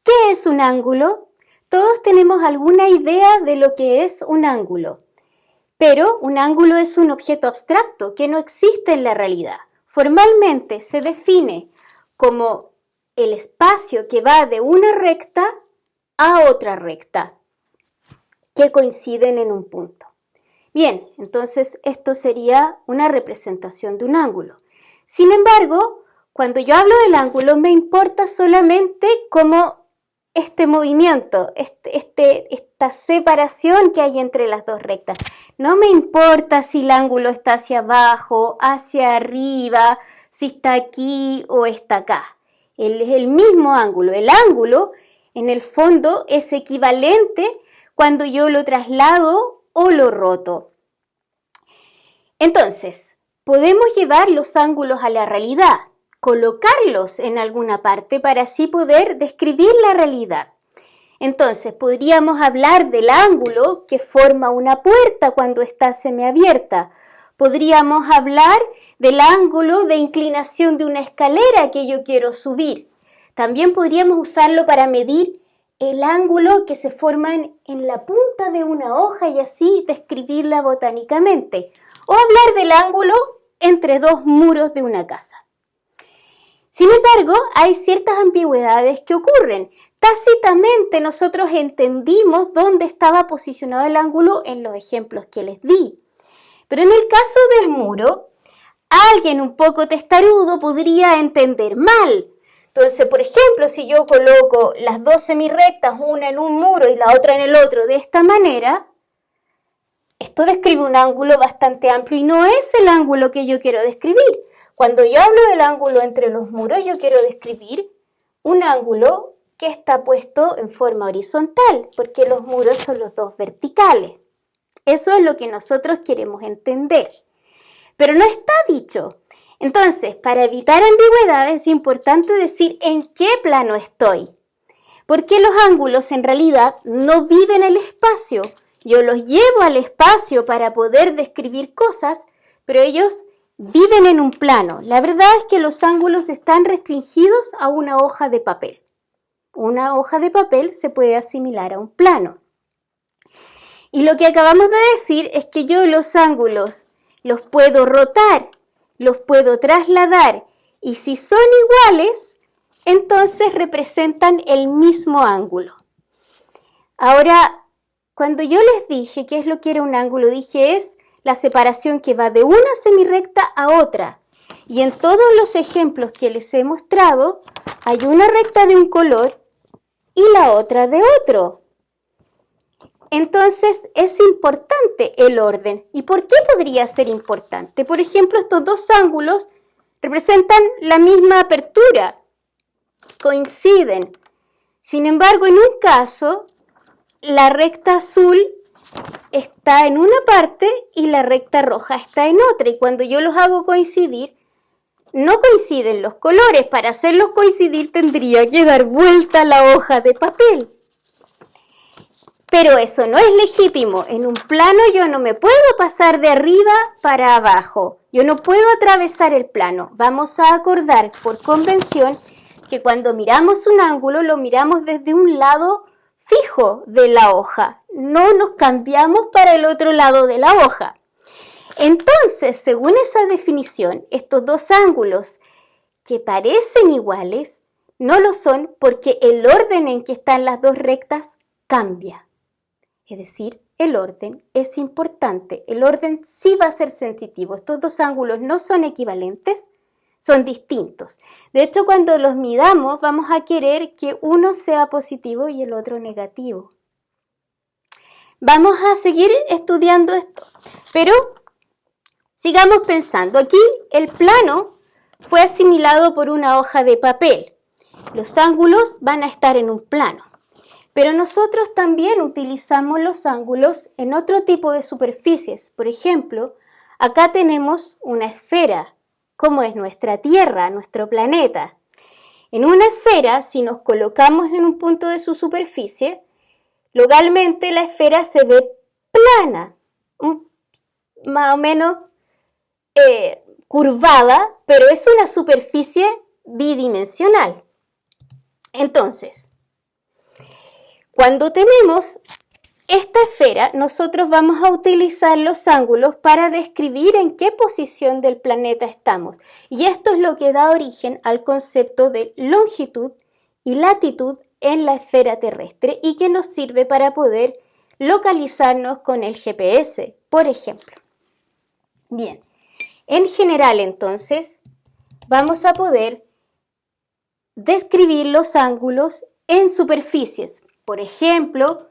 ¿Qué es un ángulo? Todos tenemos alguna idea de lo que es un ángulo, pero un ángulo es un objeto abstracto que no existe en la realidad. Formalmente se define como el espacio que va de una recta a otra recta, que coinciden en un punto. Bien, entonces esto sería una representación de un ángulo. Sin embargo, cuando yo hablo del ángulo, me importa solamente como este movimiento, esta separación que hay entre las dos rectas. No me importa si el ángulo está hacia abajo, hacia arriba, si está aquí o está acá. Es el mismo ángulo. El ángulo, en el fondo, es equivalente cuando yo lo traslado o lo roto. Entonces, podemos llevar los ángulos a la realidad, colocarlos en alguna parte para así poder describir la realidad. Entonces, podríamos hablar del ángulo que forma una puerta cuando está semiabierta. Podríamos hablar del ángulo de inclinación de una escalera que yo quiero subir. También podríamos usarlo para medir el ángulo que se forma en la punta de una hoja y así describirla botánicamente. O hablar del ángulo entre dos muros de una casa. Sin embargo, hay ciertas ambigüedades que ocurren. Tácitamente nosotros entendimos dónde estaba posicionado el ángulo en los ejemplos que les di. Pero en el caso del muro, alguien un poco testarudo podría entender mal. Entonces, por ejemplo, si yo coloco las dos semirrectas, una en un muro y la otra en el otro, de esta manera, esto describe un ángulo bastante amplio y no es el ángulo que yo quiero describir. Cuando yo hablo del ángulo entre los muros, yo quiero describir un ángulo que está puesto en forma horizontal, porque los muros son los dos verticales. Eso es lo que nosotros queremos entender. Pero no está dicho. Entonces, para evitar ambigüedades es importante decir en qué plano estoy. Porque los ángulos en realidad no viven en el espacio. Yo los llevo al espacio para poder describir cosas, pero ellos viven en un plano. La verdad es que los ángulos están restringidos a una hoja de papel. Una hoja de papel se puede asimilar a un plano. Y lo que acabamos de decir es que yo los ángulos los puedo rotar, los puedo trasladar y si son iguales, entonces representan el mismo ángulo. Ahora, cuando yo les dije qué es lo que era un ángulo, dije es la separación que va de una semirrecta a otra. Y en todos los ejemplos que les he mostrado, hay una recta de un color y la otra de otro. Entonces, es importante el orden. ¿Y por qué podría ser importante? Por ejemplo, estos dos ángulos representan la misma apertura, coinciden. Sin embargo, en un caso, la recta azul está en una parte y la recta roja está en otra. Y cuando yo los hago coincidir, no coinciden los colores. Para hacerlos coincidir tendría que dar vuelta la hoja de papel. Pero eso no es legítimo. En un plano yo no me puedo pasar de arriba para abajo. Yo no puedo atravesar el plano. Vamos a acordar por convención que cuando miramos un ángulo lo miramos desde un lado fijo de la hoja. No nos cambiamos para el otro lado de la hoja. Entonces, según esa definición, estos dos ángulos que parecen iguales no lo son porque el orden en que están las dos rectas cambia. Es decir, el orden es importante. El orden sí va a ser sensitivo. Estos dos ángulos no son equivalentes, son distintos. De hecho, cuando los midamos, vamos a querer que uno sea positivo y el otro negativo. Vamos a seguir estudiando esto, pero sigamos pensando. Aquí el plano fue asimilado por una hoja de papel. Los ángulos van a estar en un plano. Pero nosotros también utilizamos los ángulos en otro tipo de superficies. Por ejemplo, acá tenemos una esfera, como es nuestra Tierra, nuestro planeta. En una esfera, si nos colocamos en un punto de su superficie, localmente la esfera se ve plana, más o menos curvada, pero es una superficie bidimensional. Entonces, Cuando tenemos esta esfera, nosotros vamos a utilizar los ángulos para describir en qué posición del planeta estamos. Y esto es lo que da origen al concepto de longitud y latitud en la esfera terrestre y que nos sirve para poder localizarnos con el GPS, por ejemplo. Bien, en general entonces vamos a poder describir los ángulos en superficies. Por ejemplo,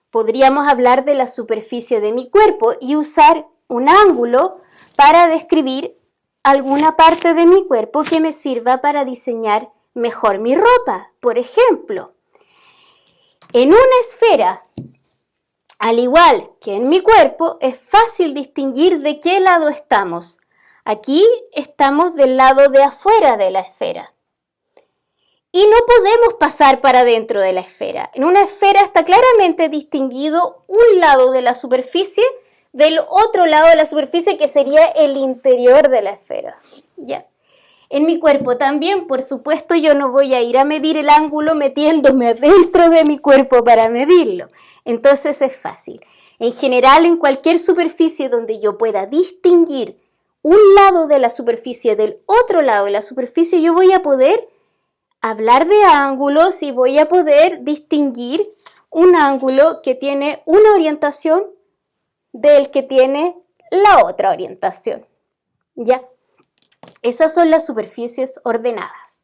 podríamos hablar de la superficie de mi cuerpo y usar un ángulo para describir alguna parte de mi cuerpo que me sirva para diseñar mejor mi ropa. Por ejemplo, en una esfera, al igual que en mi cuerpo, es fácil distinguir de qué lado estamos. Aquí estamos del lado de afuera de la esfera. Y no podemos pasar para dentro de la esfera. En una esfera está claramente distinguido un lado de la superficie del otro lado de la superficie, que sería el interior de la esfera. ¿Ya? En mi cuerpo también, por supuesto, yo no voy a ir a medir el ángulo metiéndome dentro de mi cuerpo para medirlo. Entonces es fácil. En general, en cualquier superficie donde yo pueda distinguir un lado de la superficie del otro lado de la superficie, yo voy a poder hablar de ángulos y voy a poder distinguir un ángulo que tiene una orientación del que tiene la otra orientación. ¿Ya? Esas son las superficies ordenadas.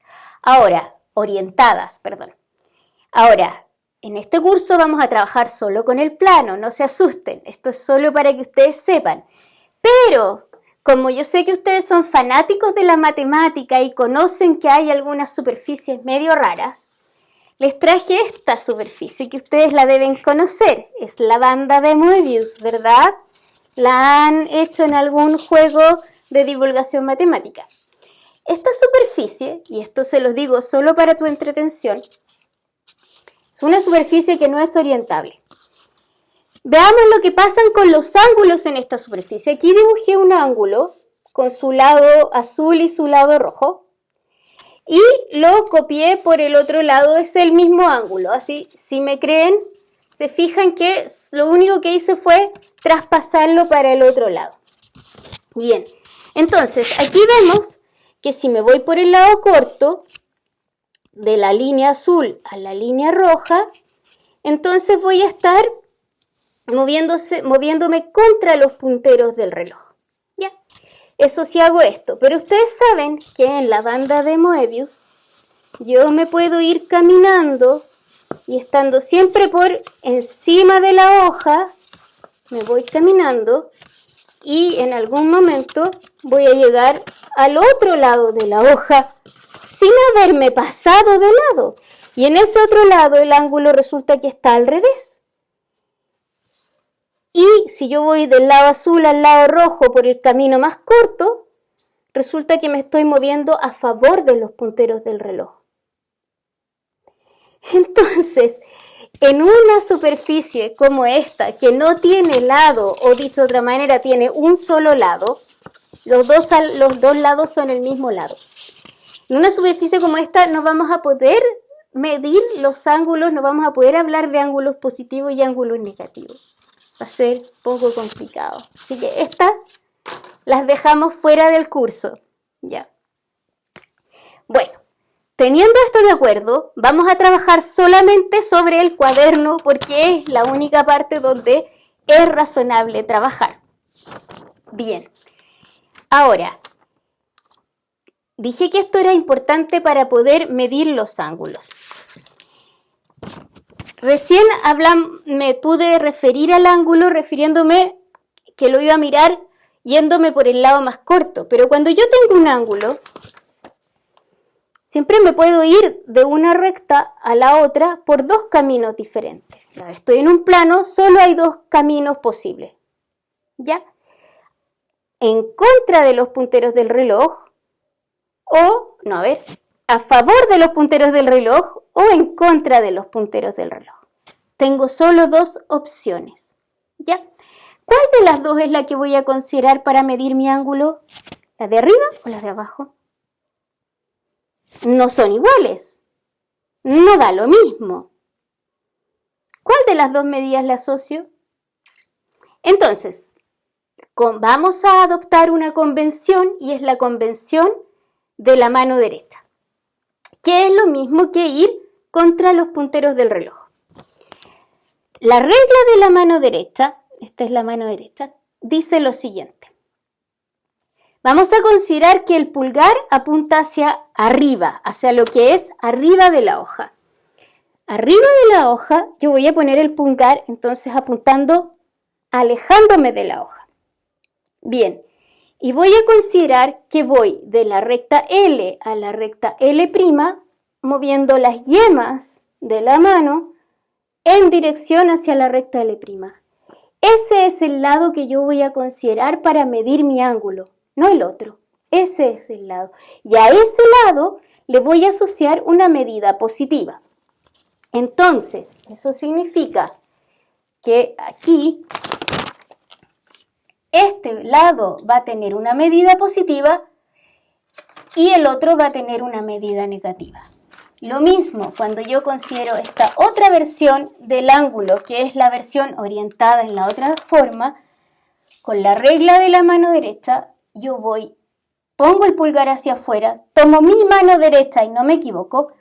Orientadas. Ahora, en este curso vamos a trabajar solo con el plano, no se asusten, esto es solo para que ustedes sepan. Pero, como yo sé que ustedes son fanáticos de la matemática y conocen que hay algunas superficies medio raras, les traje esta superficie que ustedes la deben conocer. Es la banda de Möbius, ¿verdad? La han hecho en algún juego de divulgación matemática. Esta superficie, y esto se los digo solo para tu entretención, es una superficie que no es orientable. Veamos lo que pasa con los ángulos en esta superficie. Aquí dibujé un ángulo con su lado azul y su lado rojo. Y lo copié por el otro lado, es el mismo ángulo. Así, si me creen, se fijan que lo único que hice fue traspasarlo para el otro lado. Bien, entonces aquí vemos que si me voy por el lado corto, de la línea azul a la línea roja, entonces voy a estar moviéndome contra los punteros del reloj. ¿Ya? Eso sí hago esto, pero ustedes saben que en la banda de Möbius yo me puedo ir caminando y estando siempre por encima de la hoja, me voy caminando y en algún momento voy a llegar al otro lado de la hoja sin haberme pasado de lado. Y en ese otro lado el ángulo resulta que está al revés. Y si yo voy del lado azul al lado rojo por el camino más corto, resulta que me estoy moviendo a favor de los punteros del reloj. Entonces, en una superficie como esta, que no tiene lado, o dicho de otra manera, tiene un solo lado, los dos lados son el mismo lado. En una superficie como esta no vamos a poder medir los ángulos, no vamos a poder hablar de ángulos positivos y ángulos negativos. Va a ser poco complicado. Así que estas las dejamos fuera del curso. Ya. Bueno, teniendo esto de acuerdo, vamos a trabajar solamente sobre el cuaderno porque es la única parte donde es razonable trabajar. Bien. Ahora, dije que esto era importante para poder medir los ángulos. Recién me pude referir al ángulo refiriéndome que lo iba a mirar yéndome por el lado más corto, pero cuando yo tengo un ángulo, siempre me puedo ir de una recta a la otra por dos caminos diferentes. Estoy en un plano, solo hay dos caminos posibles. ¿Ya? En contra de los punteros del reloj, a favor de los punteros del reloj o en contra de los punteros del reloj. Tengo solo dos opciones. ¿Ya? ¿Cuál de las dos es la que voy a considerar para medir mi ángulo? ¿La de arriba o la de abajo? No son iguales. No da lo mismo. ¿Cuál de las dos medidas la asocio? Entonces, vamos a adoptar una convención y es la convención de la mano derecha, que es lo mismo que ir contra los punteros del reloj. La regla de la mano derecha, esta es la mano derecha, dice lo siguiente. Vamos a considerar que el pulgar apunta hacia arriba, hacia lo que es arriba de la hoja. Arriba de la hoja yo voy a poner el pulgar entonces apuntando, alejándome de la hoja. Bien, y voy a considerar que voy de la recta L a la recta L', moviendo las yemas de la mano en dirección hacia la recta L'. Ese es el lado que yo voy a considerar para medir mi ángulo, no el otro. Ese es el lado. Y a ese lado le voy a asociar una medida positiva. Entonces, eso significa que aquí este lado va a tener una medida positiva y el otro va a tener una medida negativa. Lo mismo cuando yo considero esta otra versión del ángulo, que es la versión orientada en la otra forma, con la regla de la mano derecha, yo pongo el pulgar hacia afuera, tomo mi mano derecha y no me equivoco,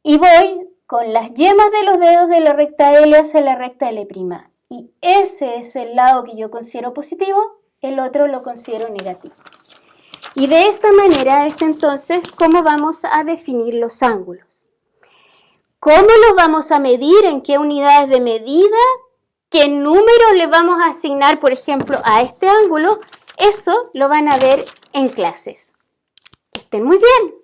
y voy con las yemas de los dedos de la recta L hacia la recta L'. Y ese es el lado que yo considero positivo, el otro lo considero negativo. Y de esta manera es entonces cómo vamos a definir los ángulos. ¿Cómo los vamos a medir? ¿En qué unidades de medida? ¿Qué número le vamos a asignar, por ejemplo, a este ángulo? Eso lo van a ver en clases. Que estén muy bien.